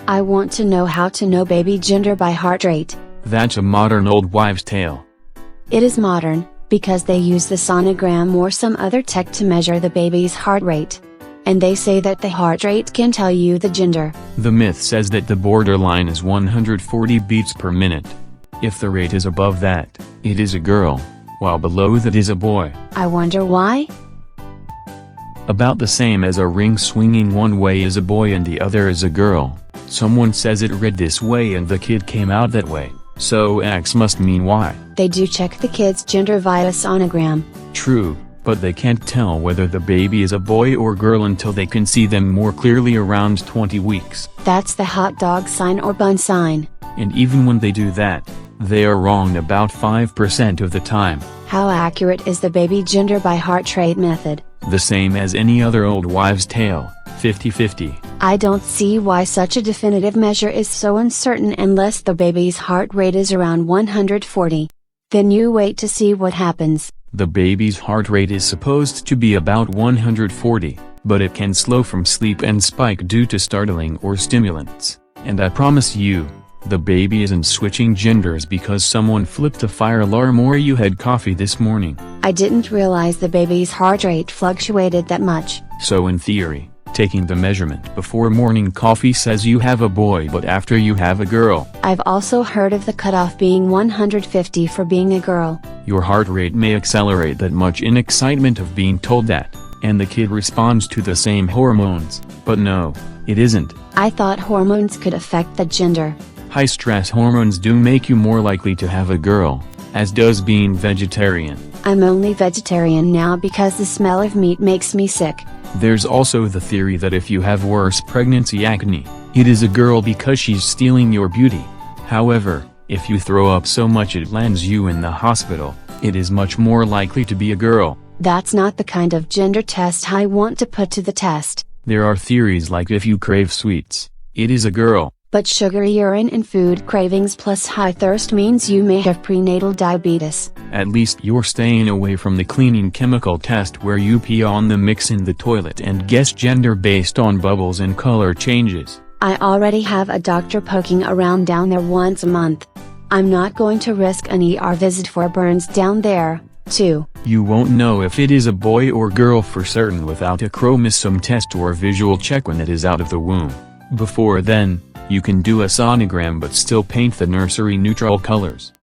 I want to know how to know baby gender by heart rate. That's a modern old wives' tale. It is modern, because they use the sonogram or some other tech to measure the baby's heart rate. And they say that the heart rate can tell you the gender. The myth says that the borderline is 140 beats per minute. If the rate is above that, it is a girl, while below that is a boy. I wonder why? About the same as a ring swinging one way is a boy and the other is a girl. Someone says it read this way and the kid came out that way, so X must mean Y. They do check the kid's gender via sonogram. True, but they can't tell whether the baby is a boy or girl until they can see them more clearly around 20 weeks. That's the hot dog sign or bun sign. And even when they do that, they are wrong about 5% of the time. How accurate is the baby gender by heart rate method? The same as any other old wives' tale, 50-50. I don't see why such a definitive measure is so uncertain unless the baby's heart rate is around 140. Then you wait to see what happens. The baby's heart rate is supposed to be about 140, but it can slow from sleep and spike due to startling or stimulants. And I promise you, the baby isn't switching genders because someone flipped a fire alarm or you had coffee this morning. I didn't realize the baby's heart rate fluctuated that much. So in theory, taking the measurement before morning coffee says you have a boy but after you have a girl. I've also heard of the cutoff being 150 for being a girl. Your heart rate may accelerate that much in excitement of being told that, and the kid responds to the same hormones, but no, it isn't. I thought hormones could affect the gender. High stress hormones do make you more likely to have a girl, as does being vegetarian. I'm only vegetarian now because the smell of meat makes me sick. There's also the theory that if you have worse pregnancy acne, it is a girl because she's stealing your beauty. However, if you throw up so much it lands you in the hospital, it is much more likely to be a girl. That's not the kind of gender test I want to put to the test. There are theories like if you crave sweets, it is a girl. But sugary urine and food cravings plus high thirst means you may have prenatal diabetes. At least you're staying away from the cleaning chemical test where you pee on the mix in the toilet and guess gender based on bubbles and color changes. I already have a doctor poking around down there once a month. I'm not going to risk an ER visit for burns down there, too. You won't know if it is a boy or girl for certain without a chromosome test or visual check when it is out of the womb. Before then, you can do a sonogram but still paint the nursery neutral colors.